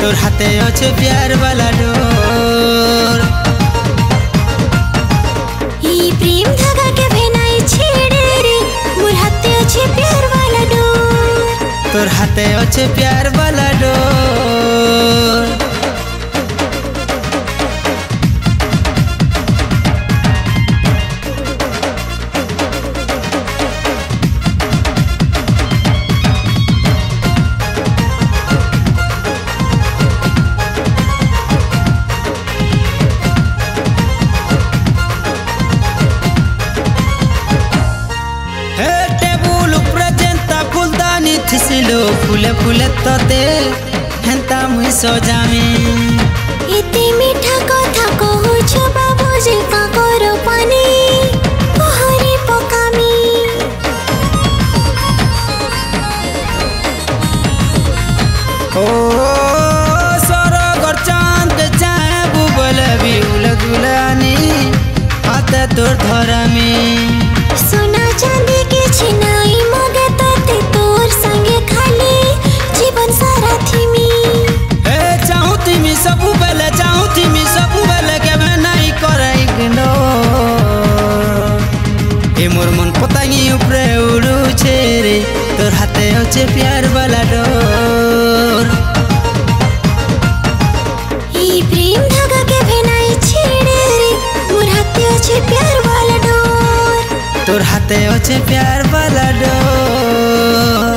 तोर हाथे अच्छे प्यार वाला डोर ई प्रेम धागा के भेनाई छेड़े रे मोर हाथे अच्छे प्यार वाला डोर तोर हाथे अच्छे प्यार वाला डोर थिसिलो फुले फुले तोते हेंता मुई सजामी इते मीठा कथा कहू छ बाबूजी का करो पानी पहरी पकामी ओ सरगर चांद चाहे बुबल भी उलगुलानी हाथे तोर धरामी सोना चांदी के छिनाई मगे तते तोर संगे खाली जीवन सारा थीमी ए चाहू थीमी सबु बेले के मैं नहीं करे इग्नोर ए मोर मन पतंगी ऊपरे उड़ू छेरे तोर हाथे अच्छे प्यार वाला डोर ई प्रेम धागा के भेनाई छेड़े रे मोर हाथे अच्छे प्यार वाला डोर तोर हाथे अच्छे प्यार वाला डोर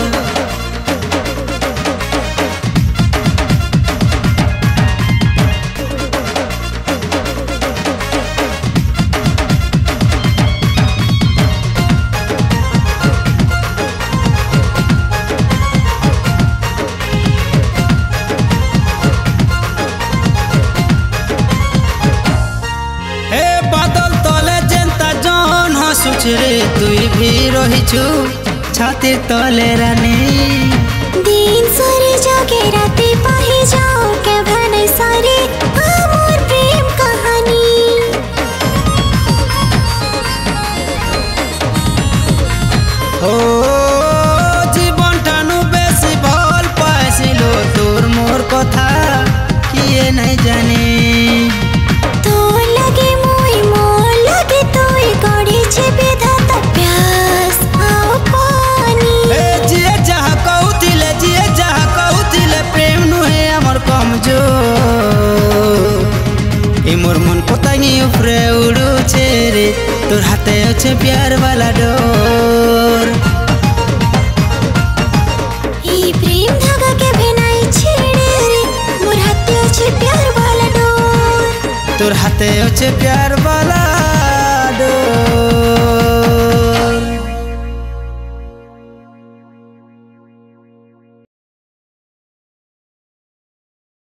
रे तुई भी रहिछु छाती तले रानी दिन सारे जागे राते पाही जाओ के भने सारे अमर प्रेम कहानी ओ जीवन ठानु बेसी भल पाइसिलो तोर मोर कथा किए नहीं जानी तो लगे मोई मोर लगे तोई गड़ी छे बेधाता प्यास आओ पानी ए जिए जहा कहूतिले प्रेम नुहे हमर कमजोर ए मोर मन पतंगी ऊपरे उड़ू छेरे तोर हाथे अच्छे प्यार वाला डोर ई प्रेम धागा के भेनाई छेड़े रे मोर हाथे अच्छे प्यार वाला डोर तोर हाथे अच्छे प्यार वाला